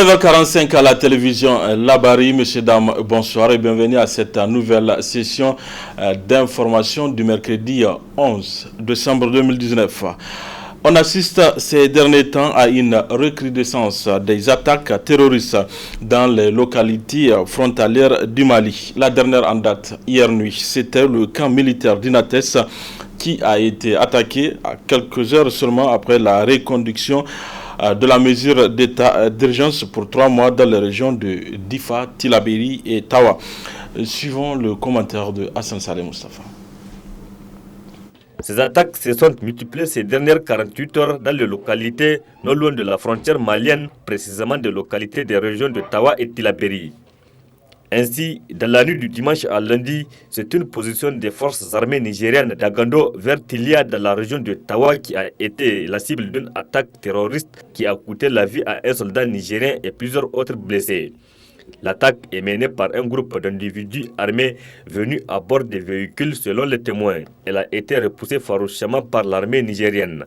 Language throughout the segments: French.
19h45 à la télévision Labari. Messieurs, dames, bonsoir et bienvenue à cette nouvelle session d'information du mercredi 11 décembre 2019. On assiste ces derniers temps à une recrudescence des attaques terroristes dans les localités frontalières du Mali. La dernière en date, hier nuit, c'était le camp militaire d'Inates qui a été attaqué à quelques heures seulement après la reconduction de la mesure d'état d'urgence pour 3 mois dans les régions de Difa, Tillabéri et Tawa. Suivons le commentaire de Hassan Saleh Mustafa. Ces attaques se sont multipliées ces dernières 48 heures dans les localités non loin de la frontière malienne, précisément des localités des régions de Tawa et Tillabéri. Ainsi, dans la nuit du dimanche à lundi, c'est une position des forces armées nigériennes d'Agando vers Tilia dans la région de Tawa qui a été la cible d'une attaque terroriste qui a coûté la vie à un soldat nigérien et plusieurs autres blessés. L'attaque est menée par un groupe d'individus armés venus à bord des véhicules selon les témoins. Elle a été repoussée farouchement par l'armée nigérienne.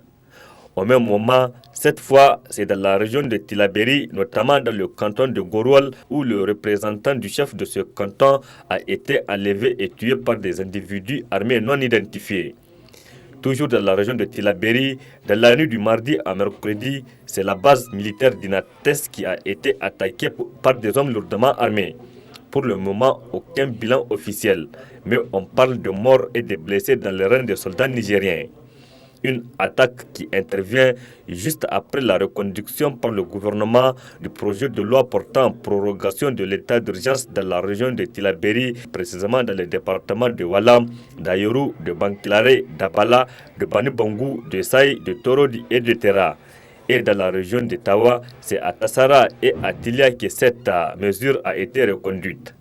Au même moment, cette fois, c'est dans la région de Tillabéri, notamment dans le canton de Gorwal, où le représentant du chef de ce canton a été enlevé et tué par des individus armés non identifiés. Toujours dans la région de Tillabéri, dans la nuit du mardi à mercredi, c'est la base militaire d'Inates qui a été attaquée par des hommes lourdement armés. Pour le moment, aucun bilan officiel, mais on parle de morts et de blessés dans les rangs des soldats nigériens. Une attaque qui intervient juste après la reconduction par le gouvernement du projet de loi portant prorogation de l'état d'urgence dans la région de Tillabéri, précisément dans les départements de Walam, d'Ayoru, de Bankilare, d'Abala, de Banibangou, de Saï, de Torodi et de Terra. Et dans la région de Tawa, c'est à Tassara et à Tilia que cette mesure a été reconduite.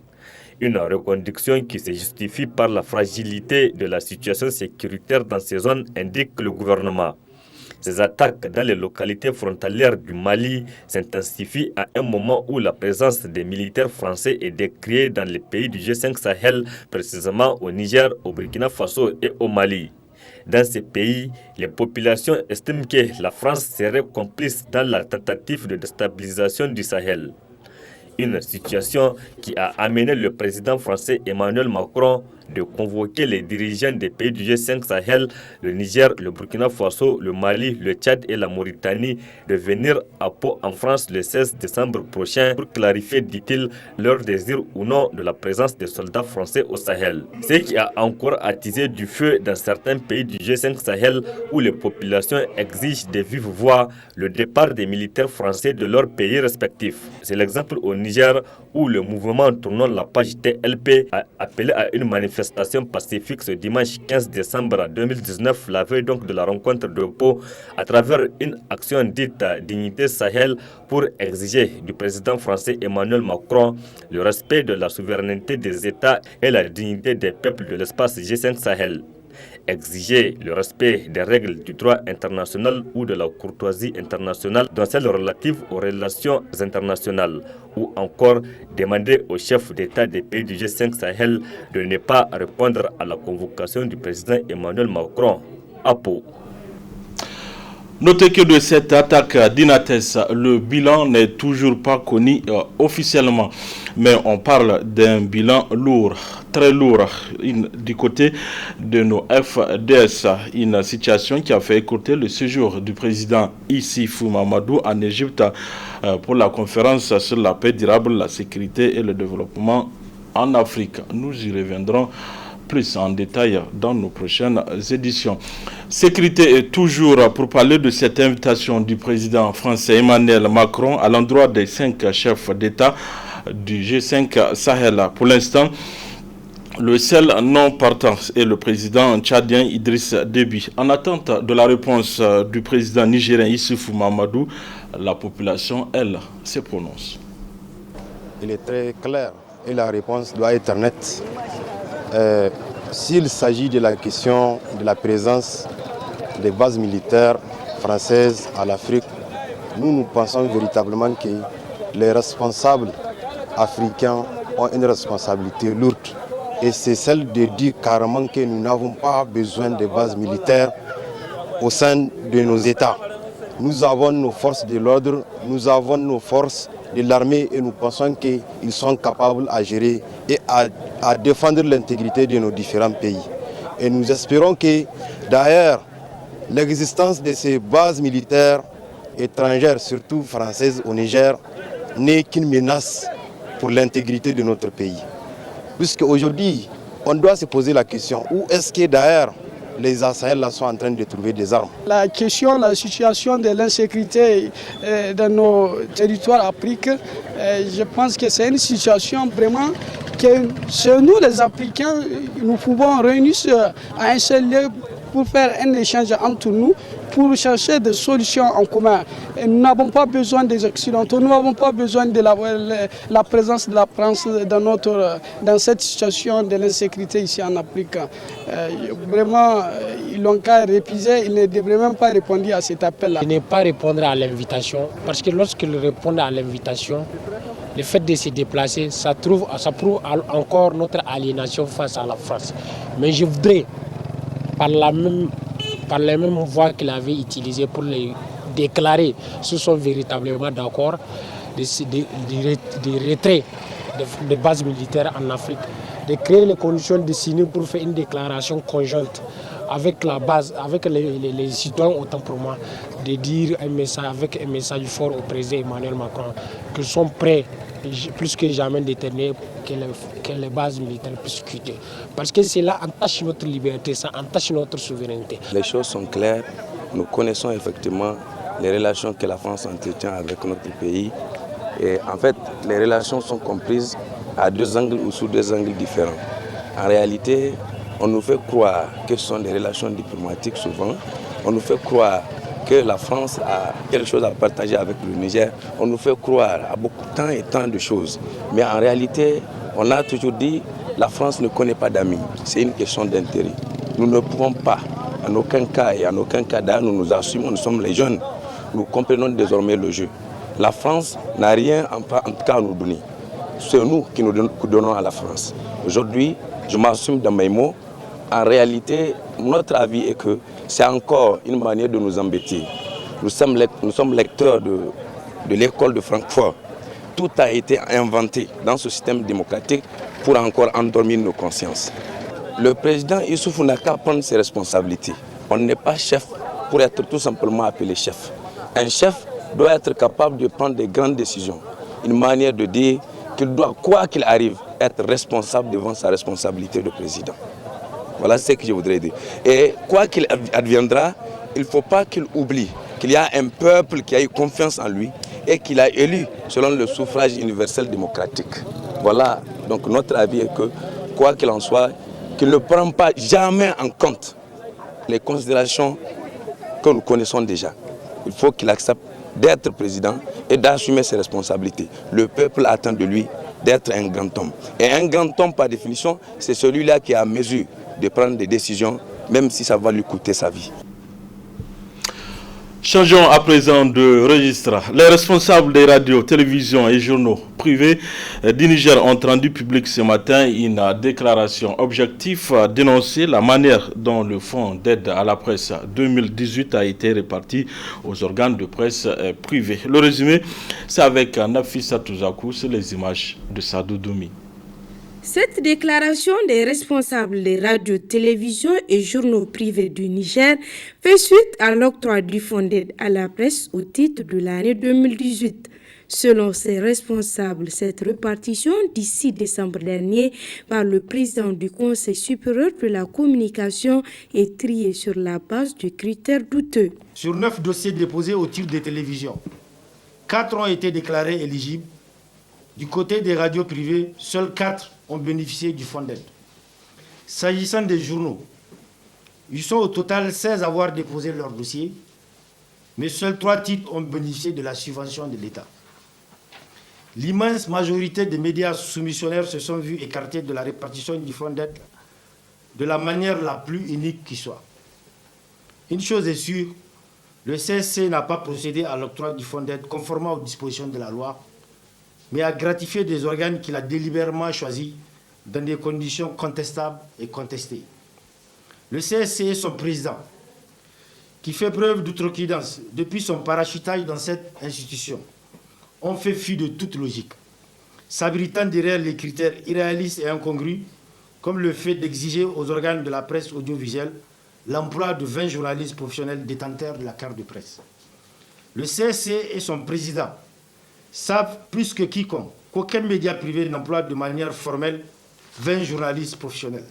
Une reconduction qui se justifie par la fragilité de la situation sécuritaire dans ces zones, indique le gouvernement. Ces attaques dans les localités frontalières du Mali s'intensifient à un moment où la présence des militaires français est décriée dans les pays du G5 Sahel, précisément au Niger, au Burkina Faso et au Mali. Dans ces pays, les populations estiment que la France serait complice dans la tentative de déstabilisation du Sahel. Une situation qui a amené le président français Emmanuel Macron de convoquer les dirigeants des pays du G5 Sahel, le Niger, le Burkina Faso, le Mali, le Tchad et la Mauritanie, de venir à Pau en France le 16 décembre prochain pour clarifier, dit-il, leur désir ou non de la présence des soldats français au Sahel. Ce qui a encore attisé du feu dans certains pays du G5 Sahel où les populations exigent de vive voix le départ des militaires français de leurs pays respectifs. C'est l'exemple au Niger où le mouvement tournant la page TLP a appelé à une manifestation pacifique ce dimanche 15 décembre 2019, la veille donc de la rencontre de Pau, à travers une action dite Dignité Sahel pour exiger du président français Emmanuel Macron le respect de la souveraineté des États et la dignité des peuples de l'espace G5 Sahel. Exiger le respect des règles du droit international ou de la courtoisie internationale dans celles relatives aux relations internationales, ou encore demander aux chefs d'État des pays du G5 Sahel de ne pas répondre à la convocation du président Emmanuel Macron à Pau. Notez que de cette attaque d'Inates, le bilan n'est toujours pas connu officiellement, mais on parle d'un bilan lourd, très lourd, du côté de nos FDS, une situation qui a fait écourter le séjour du président Issifou Mamadou en Égypte pour la conférence sur la paix durable, la sécurité et le développement en Afrique. Nous y reviendrons plus en détail dans nos prochaines éditions. Sécurité est toujours pour parler de cette invitation du président français Emmanuel Macron à l'endroit des 5 chefs d'État du G5 Sahel. Pour l'instant, le seul non partant est le président tchadien Idriss Déby. En attente de la réponse du président nigérien Issoufou Mamadou, la population, elle, se prononce. Il est très clair et la réponse doit être nette. S'il s'agit de la question de la présence des bases militaires françaises à l'Afrique, nous pensons véritablement que les responsables africains ont une responsabilité lourde. Et c'est celle de dire carrément que nous n'avons pas besoin de bases militaires au sein de nos États. Nous avons nos forces de l'ordre, nous avons nos forces de l'armée et nous pensons qu'ils sont capables à gérer et à défendre l'intégrité de nos différents pays. Et nous espérons que d'ailleurs l'existence de ces bases militaires étrangères, surtout françaises au Niger, n'est qu'une menace pour l'intégrité de notre pays. Puisque aujourd'hui, on doit se poser la question, où est-ce que d'ailleurs les assaillants sont en train de trouver des armes? La situation de l'insécurité dans nos territoires africains, je pense que c'est une situation vraiment que c'est nous les Africains, nous pouvons réunir à un seul lieu pour faire un échange entre nous, pour chercher des solutions en commun. Et nous n'avons pas besoin des Occidentaux, nous n'avons pas besoin de la présence de la France dans cette situation de l'insécurité ici en Afrique. Vraiment, ils l'ont qu'à répiser, ils ne devraient même pas répondre à cet appel-là. Ne pas répondre à l'invitation, parce que lorsqu'ils répondent à l'invitation, le fait de se déplacer, ça prouve encore notre aliénation face à la France. Mais je voudrais, par la même voie qu'il avait utilisée pour les déclarer s'ils sont véritablement d'accord des retraits des bases militaires en Afrique, de créer les conditions de signer pour faire une déclaration conjointe avec la base, avec les citoyens, autant pour moi, de dire un message, avec un message fort au président Emmanuel Macron, qu'ils sont prêts, plus que jamais déterminés, que les bases militaires puissent quitter. Parce que cela entache notre liberté, ça entache notre souveraineté. Les choses sont claires, nous connaissons effectivement les relations que la France entretient avec notre pays. Et en fait, les relations sont comprises à deux angles ou sous deux angles différents. En réalité, on nous fait croire que ce sont des relations diplomatiques souvent. On nous fait croire que la France a quelque chose à partager avec le Niger. On nous fait croire à beaucoup de temps et tant de choses. Mais en réalité, on a toujours dit que la France ne connaît pas d'amis. C'est une question d'intérêt. Nous ne pouvons pas, en aucun cas et en aucun cas d'ailleurs, nous nous assumons, nous sommes les jeunes. Nous comprenons désormais le jeu. La France n'a rien en tout cas à nous donner. C'est nous qui nous donnons à la France. Aujourd'hui, je m'assume dans mes mots. En réalité, notre avis est que c'est encore une manière de nous embêter. Nous sommes lecteurs de l'école de Francfort. Tout a été inventé dans ce système démocratique pour encore endormir nos consciences. Le président Issoufou n'a qu'à prendre ses responsabilités. On n'est pas chef pour être tout simplement appelé chef. Un chef doit être capable de prendre des grandes décisions. Une manière de dire qu'il doit, quoi qu'il arrive, être responsable devant sa responsabilité de président. Voilà ce que je voudrais dire. Et quoi qu'il adviendra, il ne faut pas qu'il oublie qu'il y a un peuple qui a eu confiance en lui et qu'il a élu selon le suffrage universel démocratique. Voilà, donc notre avis est que, quoi qu'il en soit, qu'il ne prend pas jamais en compte les considérations que nous connaissons déjà. Il faut qu'il accepte d'être président et d'assumer ses responsabilités. Le peuple attend de lui d'être un grand homme. Et un grand homme, par définition, c'est celui-là qui est à mesure de prendre des décisions, même si ça va lui coûter sa vie. Changeons à présent de registre. Les responsables des radios, télévisions et journaux privés du Niger ont rendu public ce matin une déclaration objective à dénoncer la manière dont le fonds d'aide à la presse 2018 a été réparti aux organes de presse privés. Le résumé, c'est avec Nafissa Touzakou sur les images de Sadou Doumi. Cette déclaration des responsables des radios, télévisions et journaux privés du Niger fait suite à l'octroi du fonds d'aide à la presse au titre de l'année 2018. Selon ces responsables, cette répartition d'ici décembre dernier par le président du Conseil supérieur de la communication est triée sur la base de critères douteux. Sur 9 dossiers déposés au titre des télévisions, 4 ont été déclarés éligibles. Du côté des radios privées, seuls 4 ont bénéficié du fonds d'aide. S'agissant des journaux, ils sont au total 16 à avoir déposé leur dossier, mais seuls 3 titres ont bénéficié de la subvention de l'État. L'immense majorité des médias soumissionnaires se sont vus écartés de la répartition du fonds d'aide de la manière la plus unique qui soit. Une chose est sûre, le CSC n'a pas procédé à l'octroi du fonds d'aide conformément aux dispositions de la loi, mais a gratifié des organes qu'il a délibérément choisis dans des conditions contestables et contestées. Le CSC et son président, qui fait preuve d'outrecuidance depuis son parachutage dans cette institution, ont fait fi de toute logique, s'abritant derrière les critères irréalistes et incongrus, comme le fait d'exiger aux organes de la presse audiovisuelle l'emploi de 20 journalistes professionnels détenteurs de la carte de presse. Le CSC et son président savent plus que quiconque qu'aucun média privé n'emploie de manière formelle 20 journalistes professionnels.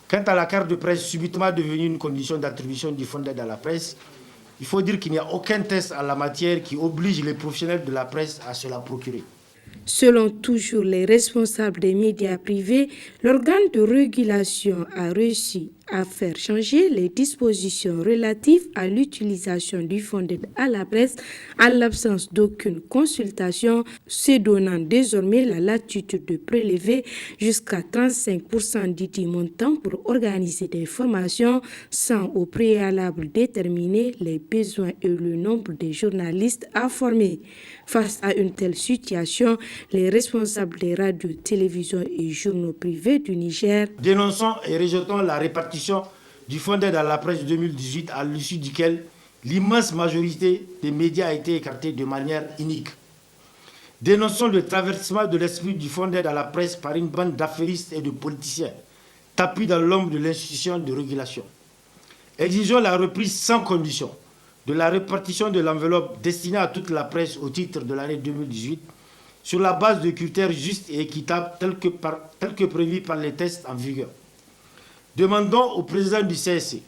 Quant à la carte de presse subitement devenue une condition d'attribution du fonds d'aide à la presse, il faut dire qu'il n'y a aucun test en la matière qui oblige les professionnels de la presse à se la procurer. Selon toujours les responsables des médias privés, l'organe de régulation a réussi à faire changer les dispositions relatives à l'utilisation du fonds d'aide à la presse en l'absence d'aucune consultation, se donnant désormais la latitude de prélever jusqu'à 35% du montant pour organiser des formations sans au préalable déterminer les besoins et le nombre de journalistes à former. Face à une telle situation, les responsables des radios, télévisions et journaux privés du Niger dénonçons et rejetons la répartition du fonds d'aide à la presse 2018 à l'issue duquel l'immense majorité des médias a été écartée de manière inique. Dénonçons le traversement de l'esprit du fonds d'aide à la presse par une bande d'affairistes et de politiciens tapis dans l'ombre de l'institution de régulation. Exigeons la reprise sans condition de la répartition de l'enveloppe destinée à toute la presse au titre de l'année 2018 sur la base de critères justes et équitables tels que prévus par les tests en vigueur. Demandons au président du CSC,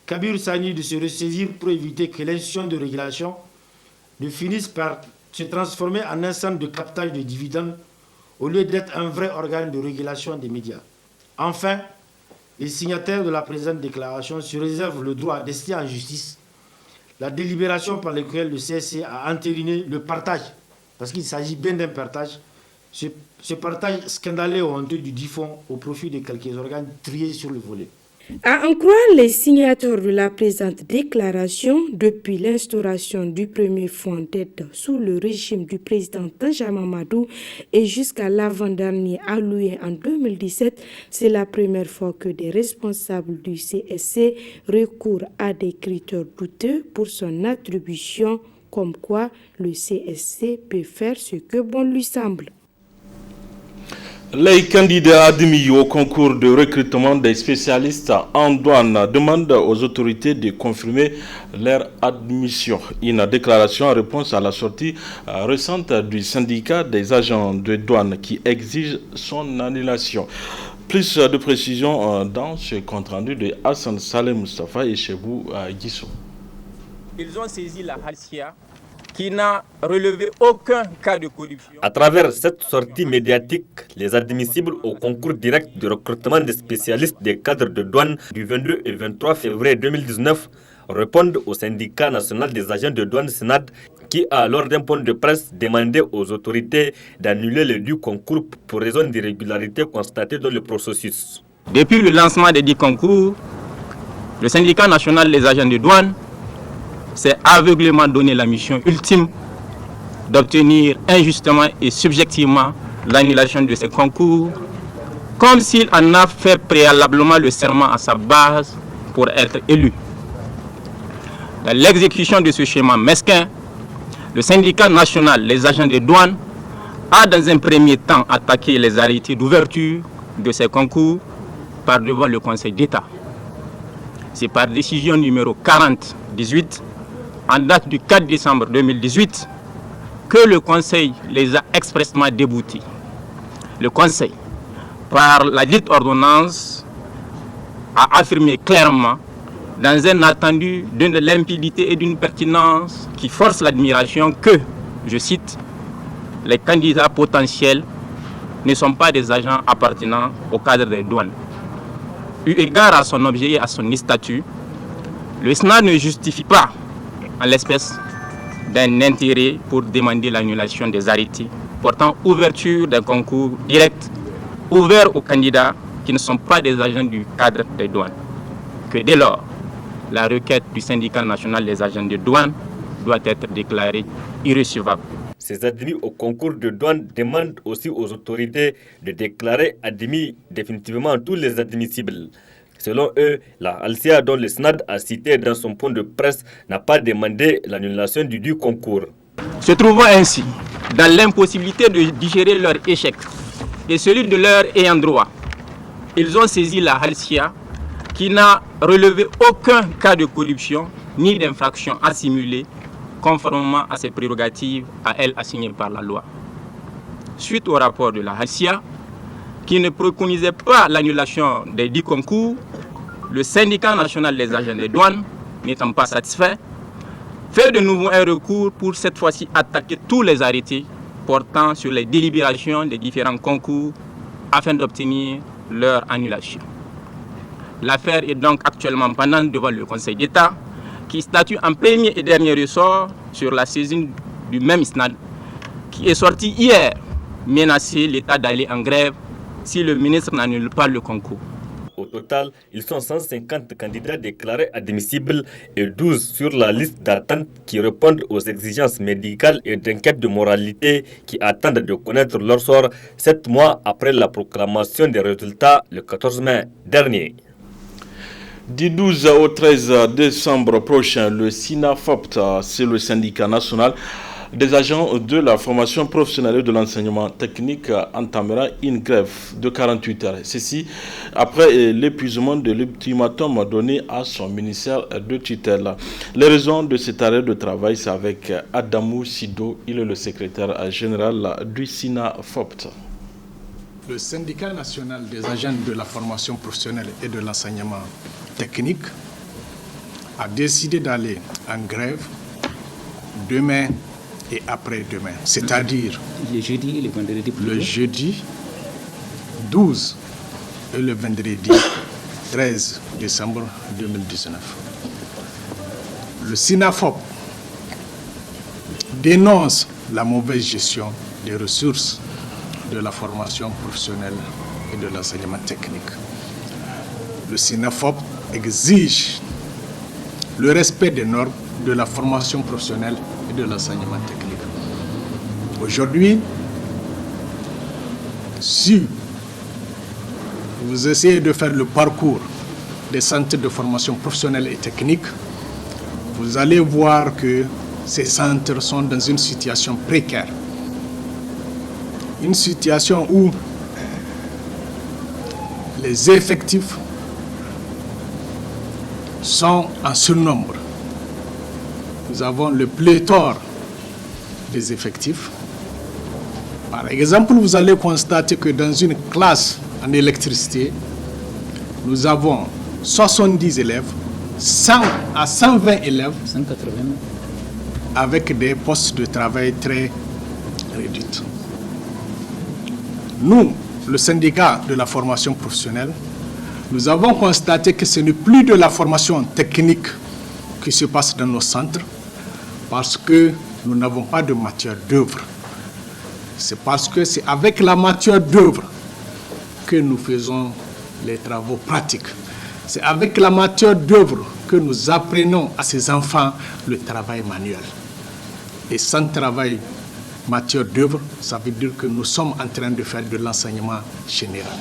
Kabir Sani, de se ressaisir pour éviter que l'institution de régulation ne finisse par se transformer en un centre de captage de dividendes au lieu d'être un vrai organe de régulation des médias. Enfin, les signataires de la présente déclaration se réservent le droit d'ester en justice la délibération par laquelle le CSC a entériné le partage, parce qu'il s'agit bien d'un partage, ce partage scandaleux ou honteux du dit fonds au profit de quelques organes triés sur le volet. À en croire les signataires de la présente déclaration, depuis l'instauration du premier fonds d'aide sous le régime du président Tanja Mamadou et jusqu'à l'avant-dernier alloué en 2017, c'est la première fois que des responsables du CSC recourent à des critères douteux pour son attribution, comme quoi le CSC peut faire ce que bon lui semble. Les candidats admis au concours de recrutement des spécialistes en douane demandent aux autorités de confirmer leur admission. Une déclaration en réponse à la sortie récente du syndicat des agents de douane qui exige son annulation. Plus de précisions dans ce compte-rendu de Hassan Saleh Mustafa et Chebou Guissou. Ils ont saisi la Halcia qui n'a relevé aucun cas de corruption. À travers cette sortie médiatique, les admissibles au concours direct de recrutement des spécialistes des cadres de douane du 22 et 23 février 2019 répondent au syndicat national des agents de douane SNAD qui a, lors d'un point de presse, demandé aux autorités d'annuler le dut concours pour raison d'irrégularité constatée dans le processus. Depuis le lancement des 10 concours, le syndicat national des agents de douane s'est aveuglément donné la mission ultime d'obtenir injustement et subjectivement l'annulation de ces concours, comme s'il en a fait préalablement le serment à sa base pour être élu. Dans l'exécution de ce schéma mesquin, le syndicat national des agents de douane a dans un premier temps attaqué les arrêtés d'ouverture de ces concours par devant le Conseil d'État. C'est par décision numéro 40-18 en date du 4 décembre 2018 que le Conseil les a expressément déboutés. Le Conseil, par la dite ordonnance, a affirmé clairement, dans un attendu d'une limpidité et d'une pertinence qui force l'admiration, que, je cite, les candidats potentiels ne sont pas des agents appartenant au cadre des douanes. Eu égard à son objet et à son statut, le SNAD ne justifie pas en l'espèce d'un intérêt pour demander l'annulation des arrêtés portant ouverture d'un concours direct ouvert aux candidats qui ne sont pas des agents du cadre des douanes. Que dès lors, la requête du syndicat national des agents de douane doit être déclarée irrecevable. Ces admis au concours de douane demandent aussi aux autorités de déclarer admis définitivement tous les admissibles. Selon eux, la Halcia dont le SNAD a cité dans son point de presse n'a pas demandé l'annulation du concours. Se trouvant ainsi dans l'impossibilité de digérer leur échec et celui de leurs ayants droit. Ils ont saisi la Halcia qui n'a relevé aucun cas de corruption ni d'infraction assimilée conformément à ses prérogatives à elle assignées par la loi. Suite au rapport de la Halcia, qui ne préconisait pas l'annulation des 10 concours, le syndicat national des agents des douanes, n'étant pas satisfait, fait de nouveau un recours pour cette fois-ci attaquer tous les arrêtés portant sur les délibérations des différents concours afin d'obtenir leur annulation. L'affaire est donc actuellement pendante devant le Conseil d'État qui statue en premier et dernier ressort sur la saisine du même SNAD qui est sorti hier menacer l'État d'aller en grève si le ministre n'annule pas le concours. Au total, ils sont 150 candidats déclarés admissibles et 12 sur la liste d'attente qui répondent aux exigences médicales et d'enquête de moralité qui attendent de connaître leur sort 7 mois après la proclamation des résultats le 14 mai dernier. Du 12 au 13 décembre prochain, le SINAFOPT, c'est le syndicat national des agents de la formation professionnelle et de l'enseignement technique, entamera une grève de 48 heures. Ceci après l'épuisement de l'ultimatum donné à son ministère de tutelle. Les raisons de cet arrêt de travail, c'est avec Adamou Sido, il est le secrétaire général du SINAFOPT. Le syndicat national des agents de la formation professionnelle et de l'enseignement technique a décidé d'aller en grève demain et après-demain, c'est-à-dire le jeudi et le vendredi. Le jeudi 12 et le vendredi 13 décembre 2019. Le SINAFOP dénonce la mauvaise gestion des ressources de la formation professionnelle et de l'enseignement technique. Le SINAFOP exige le respect des normes de la formation professionnelle et de l'enseignement technique. Aujourd'hui, si vous essayez de faire le parcours des centres de formation professionnelle et technique, vous allez voir que ces centres sont dans une situation précaire. Une situation où les effectifs sont en surnombre. Nous avons le pléthore des effectifs. Par exemple, vous allez constater que dans une classe en électricité, nous avons 70 élèves, 100 à 120 élèves, 180. Avec des postes de travail très réduits. Nous, le syndicat de la formation professionnelle, nous avons constaté que ce n'est plus de la formation technique qui se passe dans nos centres parce que nous n'avons pas de matière d'œuvre. C'est parce que c'est avec la matière d'œuvre que nous faisons les travaux pratiques. C'est avec la matière d'œuvre que nous apprenons à ces enfants le travail manuel. Et sans travail matière d'œuvre, ça veut dire que nous sommes en train de faire de l'enseignement général.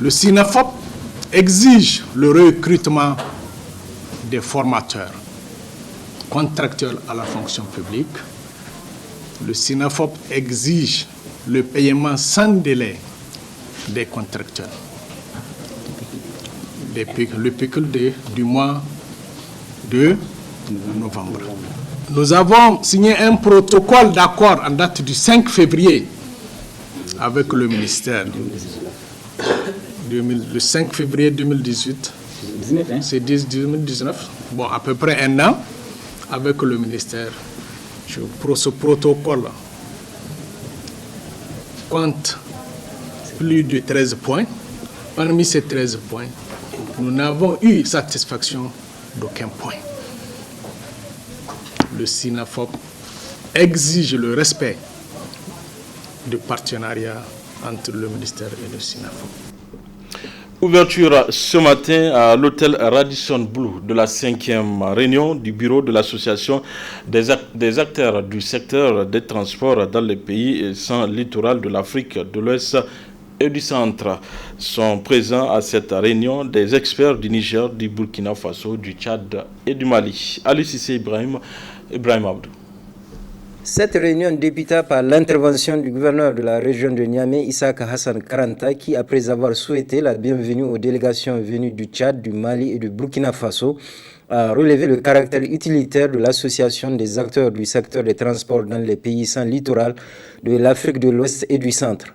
Le SINAFOP exige le recrutement des formateurs contractuels à la fonction publique. Le SINAFOP exige le paiement sans délai des contractuels. Le pécule du mois de novembre. Nous avons signé un protocole d'accord en date du 5 février avec le ministère. Le 5 février 2018, c'est 2019, bon, à peu près un an, avec le ministère. Ce protocole compte plus de 13 points. Parmi ces 13 points, nous n'avons eu satisfaction d'aucun point. Le SINAFOP exige le respect du partenariat entre le ministère et le SINAFOP. Ouverture ce matin à l'hôtel Radisson Blu de la 5e réunion du bureau de l'association des acteurs du secteur des transports dans les pays sans littoral de l'Afrique de l'Ouest et du Centre. Sont présents à cette réunion des experts du Niger, du Burkina Faso, du Tchad et du Mali. Ali Sissé Ibrahim Abdou. Cette réunion débuta par l'intervention du gouverneur de la région de Niamey, Issaka Hassan Karanta, qui, après avoir souhaité la bienvenue aux délégations venues du Tchad, du Mali et du Burkina Faso, a relevé le caractère utilitaire de l'association des acteurs du secteur des transports dans les pays sans littoral de l'Afrique de l'Ouest et du Centre.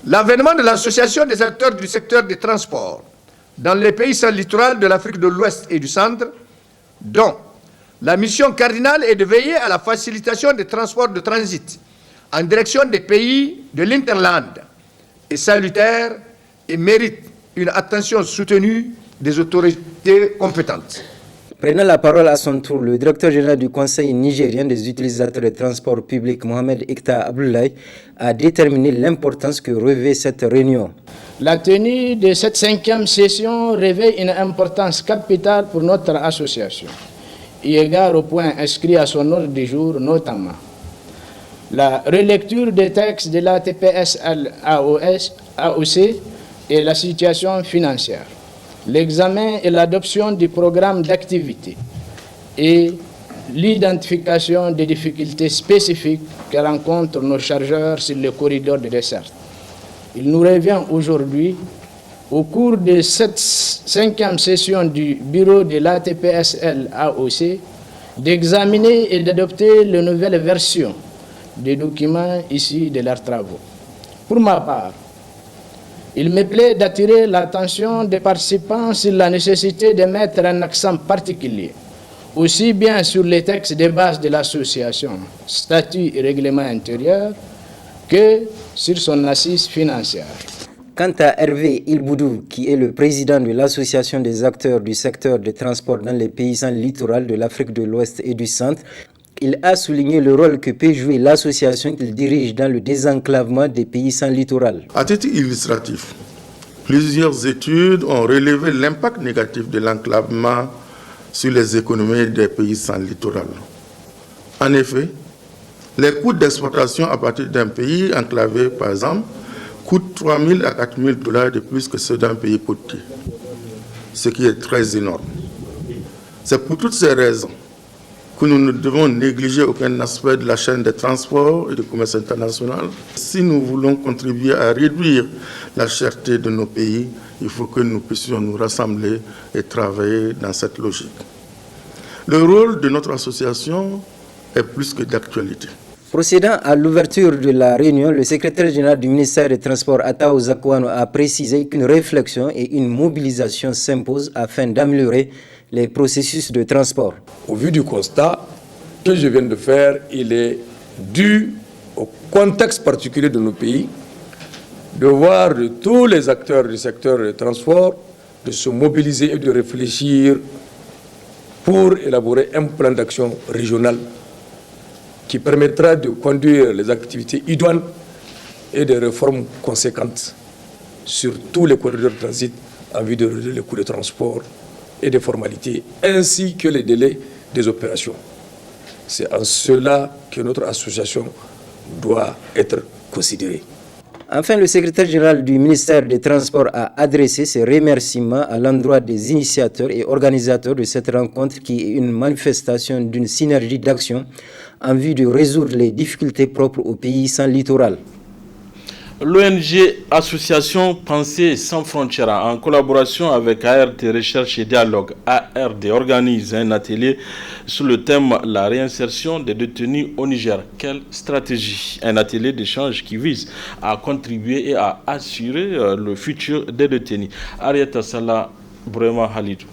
L'avènement de l'association des acteurs du secteur des transports dans les pays sans littoral de l'Afrique de l'Ouest et du Centre, dont la mission cardinale est de veiller à la facilitation des transports de transit en direction des pays de l'Interland, est salutaire et mérite une attention soutenue des autorités compétentes. Prenant la parole à son tour, le directeur général du Conseil nigérien des utilisateurs de transports publics, Mohamed Ikta Abdoulaye, a déterminé l'importance que revêt cette réunion. La tenue de cette 5e session revêt une importance capitale pour notre association, eu égard aux points inscrits à son ordre du jour, notamment la relecture des textes de la TPS-AOC et la situation financière, l'examen et l'adoption du programme d'activité et l'identification des difficultés spécifiques que rencontrent nos chargeurs sur le corridor de desserte. Il nous revient aujourd'hui, au cours de cette 5e session du bureau de l'ATPSL-AOC, d'examiner et d'adopter les nouvelles versions des documents issus de leurs travaux. Pour ma part, il me plaît d'attirer l'attention des participants sur la nécessité de mettre un accent particulier, aussi bien sur les textes de base de l'association, statut et règlement intérieur, que sur son assise financière. Quant à Hervé Ilboudou, qui est le président de l'Association des acteurs du secteur des transports dans les pays sans littoral de l'Afrique de l'Ouest et du Centre, il a souligné le rôle que peut jouer l'association qu'il dirige dans le désenclavement des pays sans littoral. À titre illustratif, plusieurs études ont relevé l'impact négatif de l'enclavement sur les économies des pays sans littoral. En effet, les coûts d'exportation à partir d'un pays enclavé, par exemple, coûtent 3 000 à 4 000 $ de plus que ceux d'un pays côtier, ce qui est très énorme. C'est pour toutes ces raisons que nous ne devons négliger aucun aspect de la chaîne des transports et du commerce international. Si nous voulons contribuer à réduire la cherté de nos pays, il faut que nous puissions nous rassembler et travailler dans cette logique. Le rôle de notre association est plus que d'actualité. Procédant à l'ouverture de la réunion, le secrétaire général du ministère des Transports, Atao Zakwano, a précisé qu'une réflexion et une mobilisation s'imposent afin d'améliorer les processus de transport. Au vu du constat que je viens de faire, il est dû au contexte particulier de nos pays de voir de tous les acteurs du secteur des transports de se mobiliser et de réfléchir pour élaborer un plan d'action régional qui permettra de conduire les activités idoines et des réformes conséquentes sur tous les corridors de transit en vue de réduire les coûts de transport et des formalités, ainsi que les délais des opérations. C'est en cela que notre association doit être considérée. Enfin, le secrétaire général du ministère des Transports a adressé ses remerciements à l'endroit des initiateurs et organisateurs de cette rencontre qui est une manifestation d'une synergie d'action en vue de résoudre les difficultés propres aux pays sans littoral. L'ONG Association Pensée sans frontières, en collaboration avec ARD Recherche et Dialogue, ARD organise un atelier sur le thème « La réinsertion des détenus au Niger. Quelle stratégie ?» Un atelier d'échange qui vise à contribuer et à assurer le futur des détenus. Arieta Salah, Brema Halidou.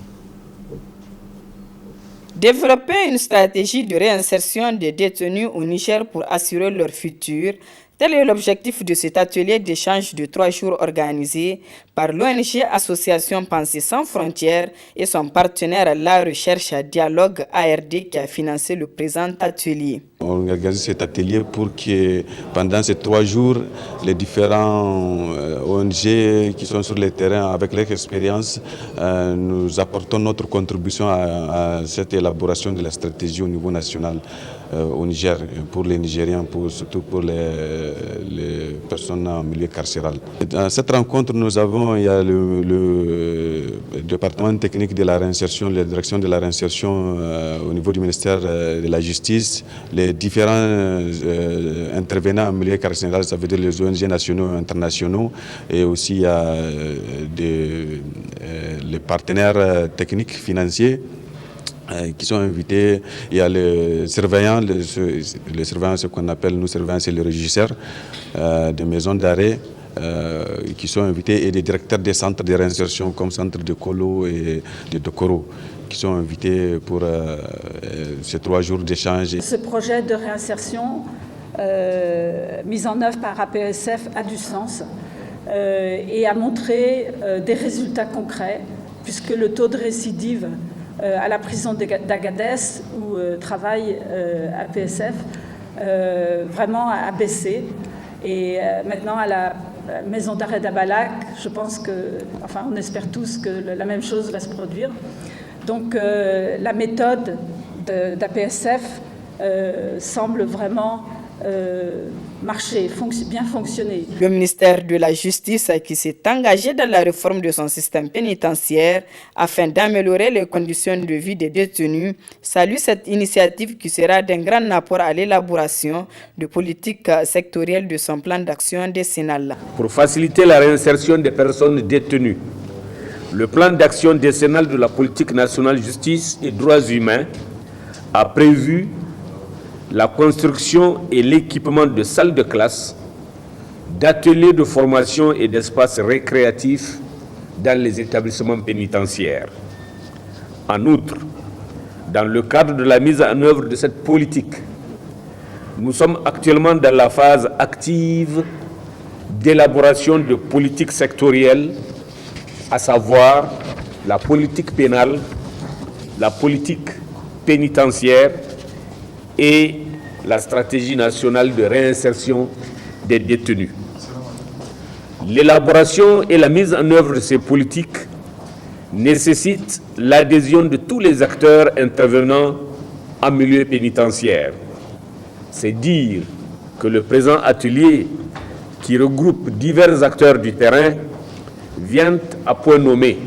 Développer une stratégie de réinsertion des détenus au Niger pour assurer leur futur, tel est l'objectif de cet atelier d'échange de 3 jours organisé par l'ONG Association Pensée sans frontières et son partenaire La Recherche et Dialogue ARD qui a financé le présent atelier. On organise cet atelier pour que pendant ces 3 jours, les différents ONG qui sont sur le terrain avec leur expérience, nous apportons notre contribution à cette élaboration de la stratégie au niveau national au Niger, pour les Nigériens, surtout pour les les personnes en milieu carcéral. Dans cette rencontre, il y a le département technique de la réinsertion, la direction de la réinsertion au niveau du ministère de la Justice, les différents intervenants en milieu carcéral, ça veut dire les ONG nationaux et internationaux, et aussi il y a les partenaires techniques financiers qui sont invités. Il y a les surveillants, ce qu'on appelle nous surveillants, c'est les régisseurs des maisons d'arrêt qui sont invités, et des directeurs des centres de réinsertion comme centre de Kolo et de Dokoro qui sont invités pour ces 3 jours d'échange. Ce projet de réinsertion mis en œuvre par APSF a du sens et a montré des résultats concrets, puisque le taux de récidive à la prison d'Agadez où travaille APSF vraiment a baissé, et maintenant à la maison d'arrêt d'Abalak, je pense on espère tous que la même chose va se produire. Donc la méthode d'APSF semble vraiment marcher, bien fonctionner. Le ministère de la Justice, qui s'est engagé dans la réforme de son système pénitentiaire afin d'améliorer les conditions de vie des détenus, salue cette initiative qui sera d'un grand apport à l'élaboration de politiques sectorielles de son plan d'action décennal. Pour faciliter la réinsertion des personnes détenues, le plan d'action décennal de la politique nationale justice et droits humains a prévu la construction et l'équipement de salles de classe, d'ateliers de formation et d'espaces récréatifs dans les établissements pénitentiaires. En outre, dans le cadre de la mise en œuvre de cette politique, nous sommes actuellement dans la phase active d'élaboration de politiques sectorielles, à savoir la politique pénale, la politique pénitentiaire et la stratégie nationale de réinsertion des détenus. L'élaboration et la mise en œuvre de ces politiques nécessitent l'adhésion de tous les acteurs intervenant en milieu pénitentiaire. C'est dire que le présent atelier, qui regroupe divers acteurs du terrain, vient à point nommé.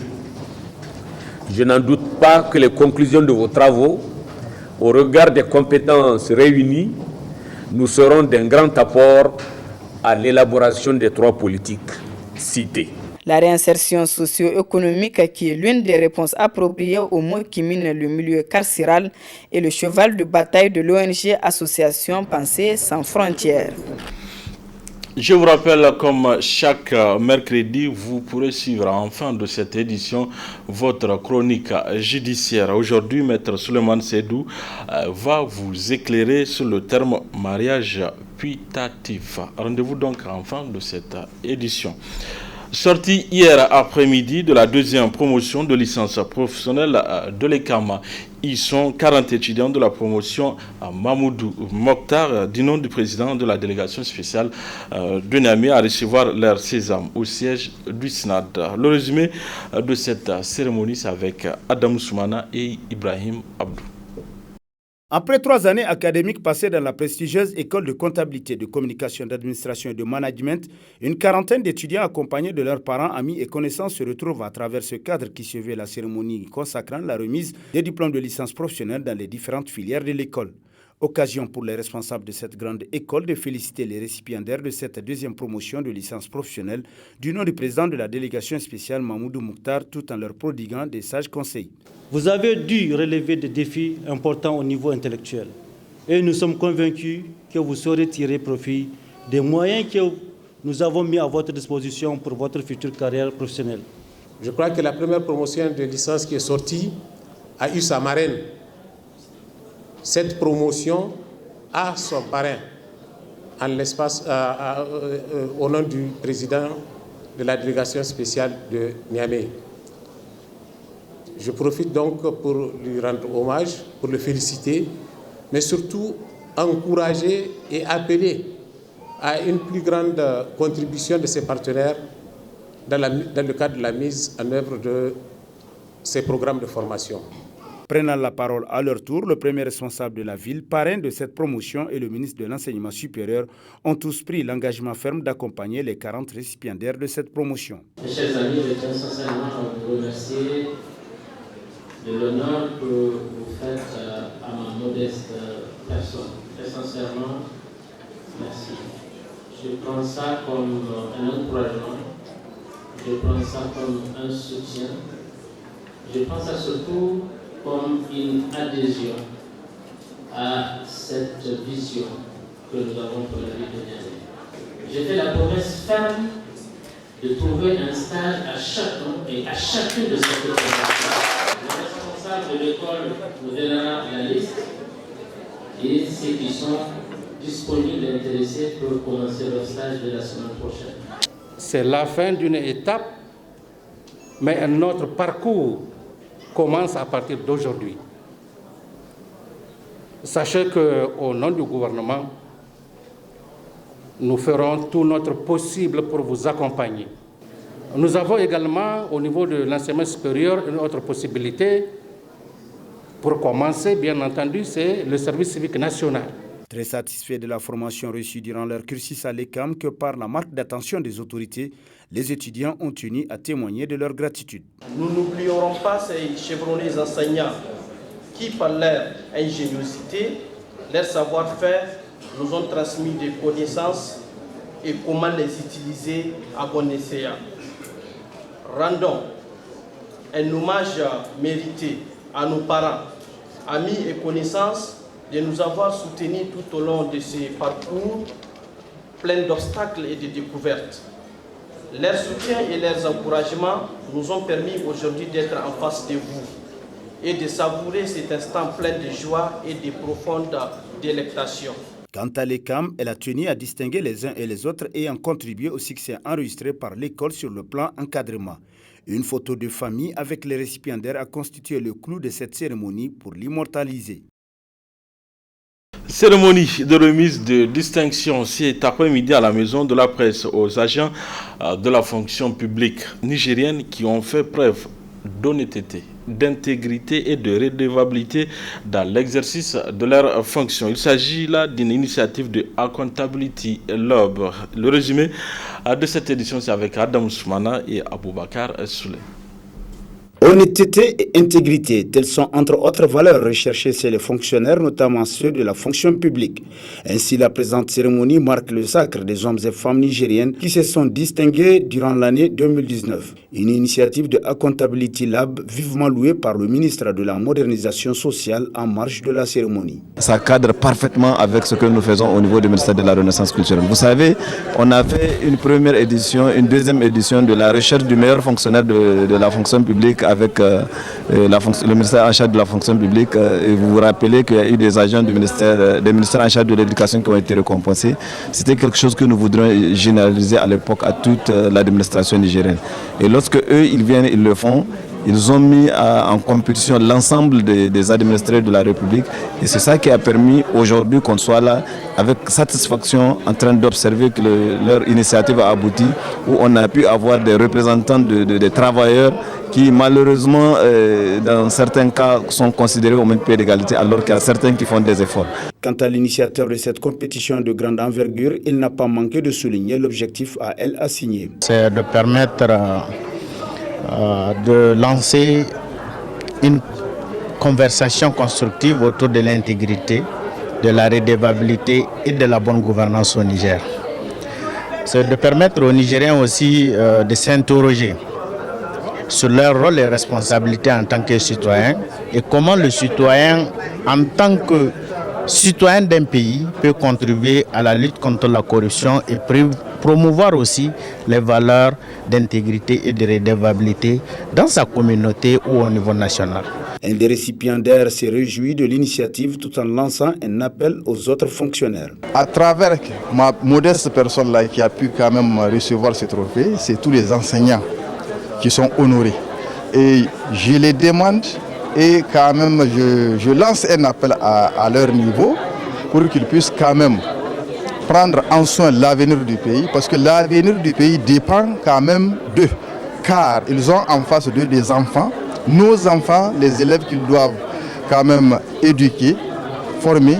Je n'en doute pas que les conclusions de vos travaux, au regard des compétences réunies, nous serons d'un grand apport à l'élaboration des 3 politiques citées. La réinsertion socio-économique, qui est l'une des réponses appropriées aux maux qui minent le milieu carcéral, est le cheval de bataille de l'ONG Association Pensée sans frontières. Je vous rappelle, comme chaque mercredi, vous pourrez suivre en fin de cette édition votre chronique judiciaire. Aujourd'hui, Maître Souleymane Seydou va vous éclairer sur le terme mariage putatif. Rendez-vous donc en fin de cette édition. Sortie hier après-midi de la 2e promotion de licence professionnelle de l'ECAM. Ils sont 40 étudiants de la promotion à Mamoudou Mokhtar, du nom du président de la délégation spéciale de Niamey, à recevoir leur sésame au siège du SNAD. Le résumé de cette cérémonie, c'est avec Adam Soumana et Ibrahim Abdou. Après 3 années académiques passées dans la prestigieuse école de comptabilité, de communication, d'administration et de management, une quarantaine d'étudiants accompagnés de leurs parents, amis et connaissances se retrouvent à travers ce cadre qui suivait la cérémonie consacrant la remise des diplômes de licence professionnelle dans les différentes filières de l'école. Occasion pour les responsables de cette grande école de féliciter les récipiendaires de cette 2e promotion de licence professionnelle du nom du président de la délégation spéciale Mamoudou Mokhtar, tout en leur prodiguant des sages conseils. Vous avez dû relever des défis importants au niveau intellectuel et nous sommes convaincus que vous saurez tirer profit des moyens que nous avons mis à votre disposition pour votre future carrière professionnelle. Je crois que la première promotion de licence qui est sortie a eu sa marraine. Cette promotion a son parrain en l'espace, au nom du président de la délégation spéciale de Niamey. Je profite donc pour lui rendre hommage, pour le féliciter, mais surtout encourager et appeler à une plus grande contribution de ses partenaires dans le cadre de la mise en œuvre de ces programmes de formation. Prenant la parole à leur tour, le premier responsable de la ville, parrain de cette promotion et le ministre de l'Enseignement supérieur ont tous pris l'engagement ferme d'accompagner les 40 récipiendaires de cette promotion. Mes chers amis, je tiens sincèrement à vous remercier de l'honneur que vous faites à ma modeste personne. Très sincèrement, merci. Je prends ça comme un encouragement, je prends ça comme un soutien, je prends ça surtout comme une adhésion à cette vision que nous avons pour la ville de Niamey. J'ai fait la promesse ferme de trouver un stage à chacun et à chacune de ces programmes. Le responsable de l'école vous donnera la liste et ceux qui sont disponibles et intéressés peuvent commencer leur stage de la semaine prochaine. C'est la fin d'une étape, mais un autre parcours commence à partir d'aujourd'hui. Sachez qu'au nom du gouvernement, nous ferons tout notre possible pour vous accompagner. Nous avons également, au niveau de l'enseignement supérieur, une autre possibilité. Pour commencer, bien entendu, c'est le service civique national. Très satisfaits de la formation reçue durant leur cursus à l'ECAM que par la marque d'attention des autorités, les étudiants ont tenu à témoigner de leur gratitude. Nous n'oublierons pas ces chevronnés enseignants qui, par leur ingéniosité, leur savoir-faire, nous ont transmis des connaissances et comment les utiliser à bon escient. Rendons un hommage mérité à nos parents, amis et connaissances de nous avoir soutenus tout au long de ces parcours pleins d'obstacles et de découvertes. Leur soutien et leurs encouragements nous ont permis aujourd'hui d'être en face de vous et de savourer cet instant plein de joie et de profonde délectation. Quant à l'ECAM, elle a tenu à distinguer les uns et les autres ayant contribué au succès enregistré par l'école sur le plan encadrement. Une photo de famille avec les récipiendaires a constitué le clou de cette cérémonie pour l'immortaliser. Cérémonie de remise de distinction cet après-midi à la Maison de la Presse aux agents de la fonction publique nigérienne qui ont fait preuve d'honnêteté, d'intégrité et de redevabilité dans l'exercice de leurs fonctions. Il s'agit là d'une initiative de Accountability Lab. Le résumé de cette édition, c'est avec Adam Soumana et Aboubakar Souley. Honnêteté et intégrité, telles sont entre autres valeurs recherchées chez les fonctionnaires, notamment ceux de la fonction publique. Ainsi, la présente cérémonie marque le sacre des hommes et femmes nigériennes qui se sont distingués durant l'année 2019. Une initiative de Accountability Lab vivement louée par le ministre de la Modernisation sociale en marge de la cérémonie. Ça cadre parfaitement avec ce que nous faisons au niveau du ministère de la Renaissance culturelle. Vous savez, on a fait une première édition, une deuxième édition de la recherche du meilleur fonctionnaire de la fonction publique avec le ministère en charge de la fonction publique. Et vous vous rappelez qu'il y a eu des agents des ministères en charge de l'éducation qui ont été récompensés. C'était quelque chose que nous voudrions généraliser à l'époque à toute l'administration nigérienne. Et lorsque eux, ils viennent, ils le font, ils ont mis en compétition l'ensemble des administrés de la République. Et c'est ça qui a permis aujourd'hui qu'on soit là avec satisfaction en train d'observer que leur initiative a abouti, où on a pu avoir des représentants des travailleurs qui malheureusement, dans certains cas, sont considérés au même pied d'égalité, alors qu'il y a certains qui font des efforts. Quant à l'initiateur de cette compétition de grande envergure, il n'a pas manqué de souligner l'objectif à elle assigné. C'est de permettre de lancer une conversation constructive autour de l'intégrité, de la redevabilité et de la bonne gouvernance au Niger. C'est de permettre aux Nigériens aussi de s'interroger sur leur rôle et responsabilité en tant que citoyen et comment le citoyen, en tant que citoyen d'un pays, peut contribuer à la lutte contre la corruption et promouvoir aussi les valeurs d'intégrité et de redevabilité dans sa communauté ou au niveau national. Un des récipiendaires s'est réjoui de l'initiative tout en lançant un appel aux autres fonctionnaires. À travers ma modeste personne là qui a pu quand même recevoir ce trophée, c'est tous les enseignants qui sont honorés. Et je les demande et quand même je lance un appel à leur niveau pour qu'ils puissent quand même prendre en soin l'avenir du pays, parce que l'avenir du pays dépend quand même d'eux, car ils ont en face d'eux des enfants, nos enfants, les élèves qu'ils doivent quand même éduqués, formés,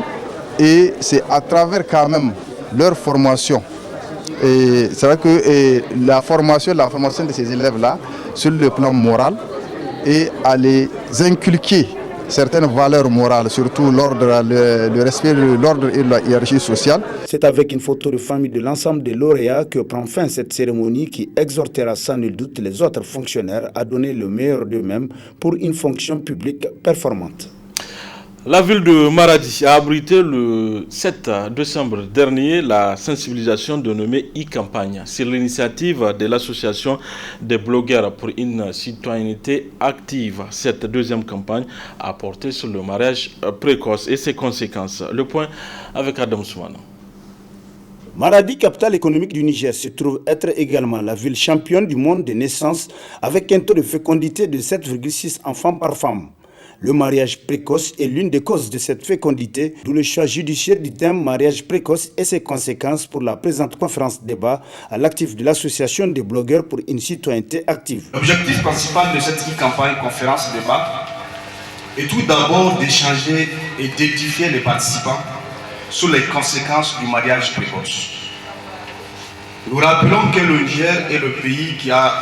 et c'est à travers quand même leur formation. Et c'est vrai que la formation de ces élèves-là, sur le plan moral, et à les inculquer certaines valeurs morales, surtout l'ordre, le respect de l'ordre et de la hiérarchie sociale. C'est avec une photo de famille de l'ensemble des lauréats que prend fin cette cérémonie qui exhortera sans nul doute les autres fonctionnaires à donner le meilleur d'eux-mêmes pour une fonction publique performante. La ville de Maradi a abrité le 7 décembre dernier la sensibilisation dénommée e-campagne sur l'initiative de l'association des blogueurs pour une citoyenneté active. Cette deuxième campagne a porté sur le mariage précoce et ses conséquences. Le point avec Adam Soumana. Maradi, capitale économique du Niger, se trouve être également la ville championne du monde des naissances avec un taux de fécondité de 7,6 enfants par femme. Le mariage précoce est l'une des causes de cette fécondité, d'où le choix judiciaire du thème mariage précoce et ses conséquences pour la présente conférence débat à l'actif de l'association des blogueurs pour une citoyenneté active. L'objectif principal de cette campagne conférence débat est tout d'abord d'échanger et d'édifier les participants sur les conséquences du mariage précoce. Nous rappelons que le Niger est le pays qui a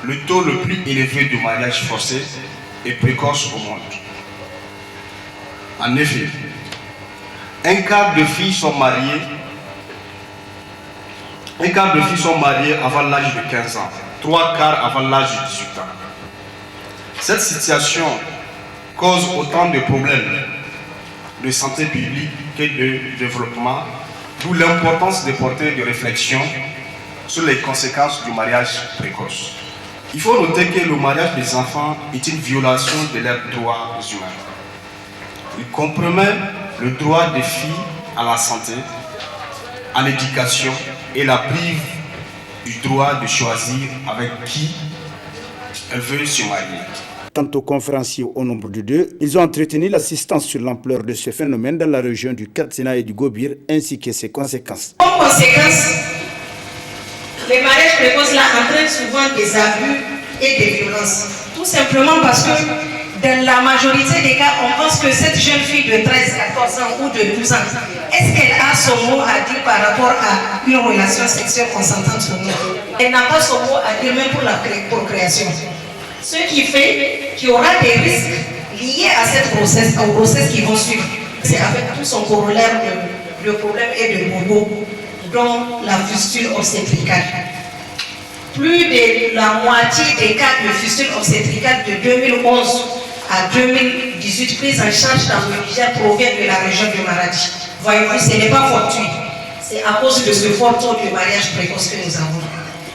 le taux le plus élevé de mariage forcé et précoce au monde. En effet, un quart de filles sont mariées avant l'âge de 15 ans, 3 quarts avant l'âge de 18 ans. Cette situation cause autant de problèmes de santé publique que de développement, d'où l'importance de porter des réflexions sur les conséquences du mariage précoce. Il faut noter que le mariage des enfants est une violation de leurs droits humains. Il compromet le droit des filles à la santé, à l'éducation et la prive du droit de choisir avec qui elles veulent se marier. Quant aux conférenciers au nombre de 2, ils ont entretenu l'assistance sur l'ampleur de ce phénomène dans la région du Katsina et du Gobir ainsi que ses conséquences. En conséquence, les mariages précoces là entraînent souvent des abus et des violences. Tout simplement parce que dans la majorité des cas, on pense que cette jeune fille de 13, 14 ans ou de 12 ans, est-ce qu'elle a son mot à dire par rapport à une relation sexuelle consentante ou non? Elle n'a pas son mot à dire même pour la procréation. Ce qui fait qu'il y aura des risques liés à cette grossesse, aux grossesses qui vont suivre. C'est avec tout son corollaire de problème et de bobo, dont la fistule obstétricale. Plus de la moitié des cas de fistule obstétricale de 2011 à 2018 prises en charge dans le Niger provient de la région de Maradi. Voyez-vous, ce n'est pas fortuit. C'est à cause de ce fort taux de mariage précoce que nous avons.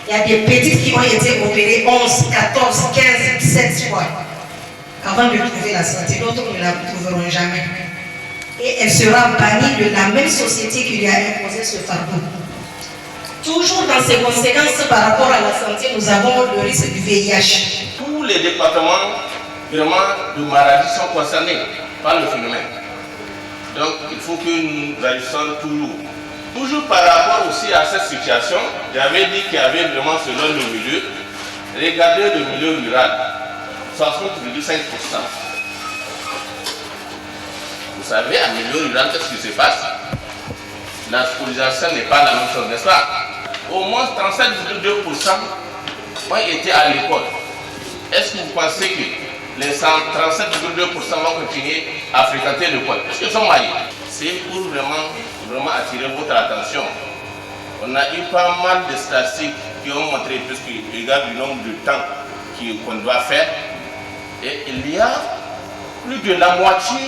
Il y a des petites qui ont été opérées 11, 14, 15, 17 fois avant de trouver la santé. D'autres ne la trouveront jamais. Et elle sera bannie de la même société qui lui a imposé ce fardeau. Toujours dans ses conséquences par rapport à la santé, nous avons le risque du VIH. Tous les départements vraiment de Maradi sont concernés par le phénomène. Donc il faut que nous agissions toujours par rapport aussi à cette situation. J'avais dit qu'il y avait vraiment selon le milieu, regardez le milieu rural, 60,5%. Vous savez, en milieu rural, qu'est-ce qui se passe? La scolarisation n'est pas la même chose, n'est-ce pas? Au moins 37,2% ont été à l'école. Est-ce que vous pensez que les 37,2% vont continuer à fréquenter l'école? Est-ce qu'ils sont mariés? C'est pour vraiment attirer votre attention. On a eu pas mal de statistiques qui ont montré, puisqu'il regarde le nombre de temps qu'on doit faire, et il y a plus de la moitié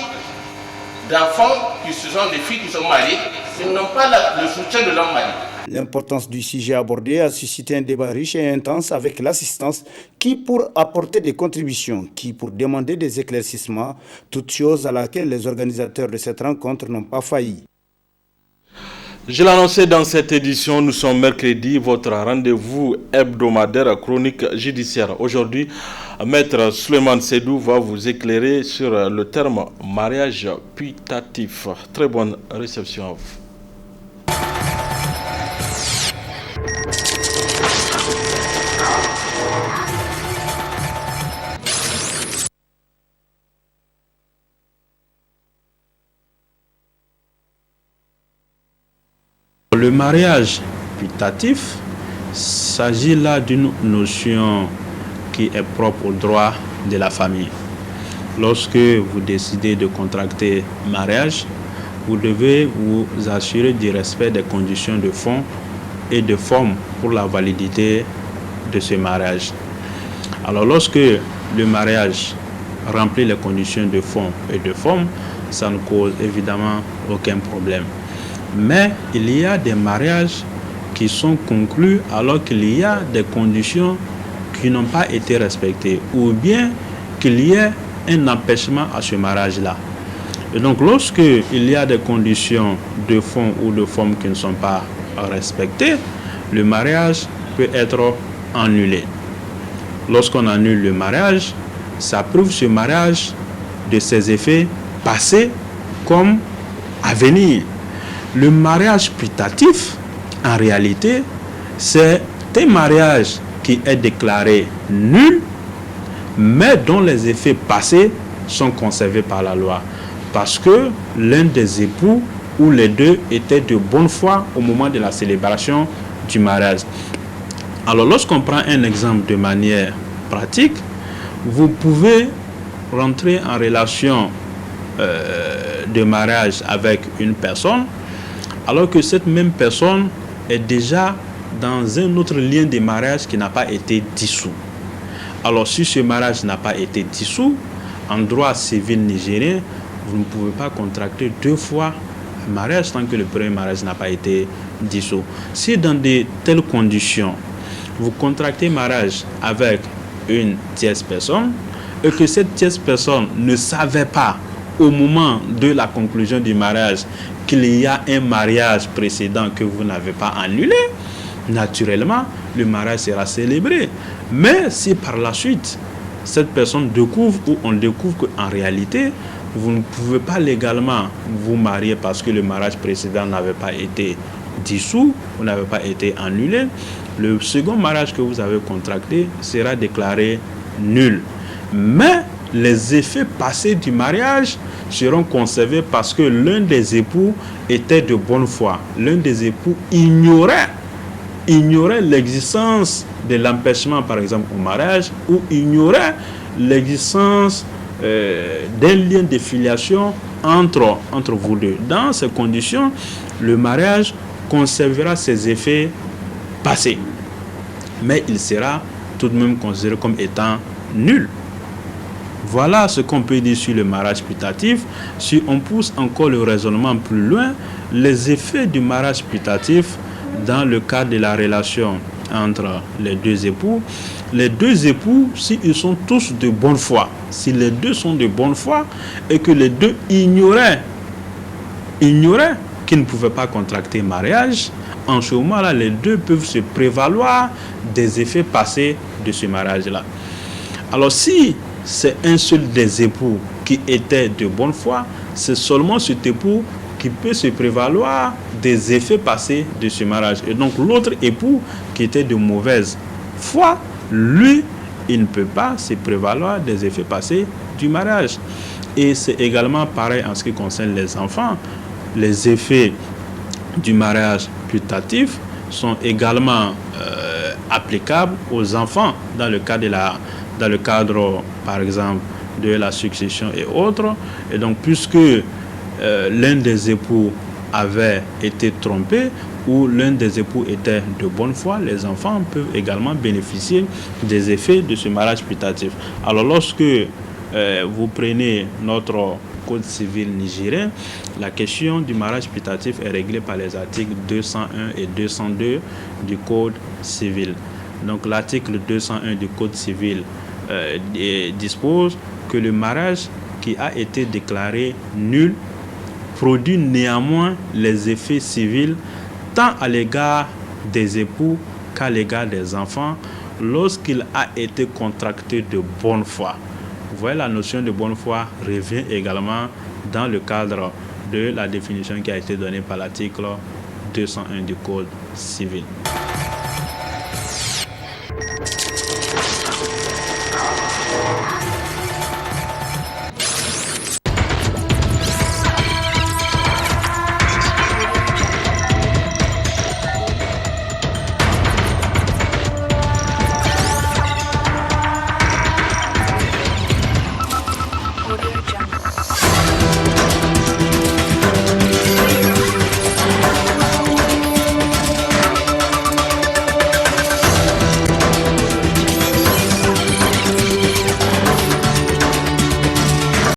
d'enfants qui sont des filles qui sont mariées, qui n'ont pas le soutien de leur mari. L'importance du sujet abordé a suscité un débat riche et intense avec l'assistance qui pour apporter des contributions, qui pour demander des éclaircissements, toute chose à laquelle les organisateurs de cette rencontre n'ont pas failli. Je l'annonçais dans cette édition, nous sommes mercredi, votre rendez-vous hebdomadaire chronique judiciaire. Aujourd'hui, Maître Suleiman Sedou va vous éclairer sur le terme mariage putatif. Très bonne réception à vous. Le mariage putatif s'agit là d'une notion qui est propre au droit de la famille. Lorsque vous décidez de contracter mariage, vous devez vous assurer du respect des conditions de fond et de forme pour la validité de ce mariage. Alors lorsque le mariage remplit les conditions de fond et de forme, ça ne cause évidemment aucun problème. Mais il y a des mariages qui sont conclus alors qu'il y a des conditions qui n'ont pas été respectées ou bien qu'il y ait un empêchement à ce mariage-là. Et donc lorsque il y a des conditions de fond ou de forme qui ne sont pas respectées, le mariage peut être annulé. Lorsqu'on annule le mariage, ça prive ce mariage de ses effets passés comme à venir. Le mariage putatif, en réalité, c'est un mariage qui est déclaré nul, mais dont les effets passés sont conservés par la loi. Parce que l'un des époux ou les deux étaient de bonne foi au moment de la célébration du mariage. Alors lorsqu'on prend un exemple de manière pratique, vous pouvez rentrer en relation de mariage avec une personne, alors que cette même personne est déjà dans un autre lien de mariage qui n'a pas été dissous. Alors si ce mariage n'a pas été dissous, en droit civil nigérien, vous ne pouvez pas contracter deux fois un mariage tant que le premier mariage n'a pas été dissous. Si dans de telles conditions, vous contractez mariage avec une tierce personne et que cette tierce personne ne savait pas au moment de la conclusion du mariage qu'il y a un mariage précédent que vous n'avez pas annulé, naturellement, le mariage sera célébré. Mais si par la suite, cette personne découvre ou on découvre qu'en réalité, vous ne pouvez pas légalement vous marier parce que le mariage précédent n'avait pas été dissous ou n'avait pas été annulé, le second mariage que vous avez contracté sera déclaré nul. Mais les effets passés du mariage seront conservés parce que l'un des époux était de bonne foi. L'un des époux ignorait l'existence de l'empêchement, par exemple, au mariage, ou ignorait l'existence d'un lien de filiation entre vous deux. Dans ces conditions, le mariage conservera ses effets passés, mais il sera tout de même considéré comme étant nul. Voilà ce qu'on peut dire sur le mariage putatif. Si on pousse encore le raisonnement plus loin, les effets du mariage putatif dans le cadre de la relation entre les deux époux, s'ils sont tous de bonne foi, si les deux sont de bonne foi et que les deux ignoraient qu'ils ne pouvaient pas contracter mariage, en ce moment-là, les deux peuvent se prévaloir des effets passés de ce mariage-là. Alors si c'est un seul des époux qui était de bonne foi, c'est seulement cet époux qui peut se prévaloir des effets passés de ce mariage. Et donc l'autre époux qui était de mauvaise foi, lui, il ne peut pas se prévaloir des effets passés du mariage. Et c'est également pareil en ce qui concerne les enfants. Les effets du mariage putatif sont également applicables aux enfants dans le cadre, par exemple, de la succession et autres. Et donc, puisque l'un des époux avait été trompé ou l'un des époux était de bonne foi, les enfants peuvent également bénéficier des effets de ce mariage putatif. Alors, lorsque vous prenez notre Code civil nigérien, la question du mariage putatif est réglée par les articles 201 et 202 du Code civil. Donc l'article 201 du Code civil dispose que le mariage qui a été déclaré nul produit néanmoins les effets civils tant à l'égard des époux qu'à l'égard des enfants lorsqu'il a été contracté de bonne foi. Vous voyez, la notion de bonne foi revient également dans le cadre de la définition qui a été donnée par l'article 201 du Code civil.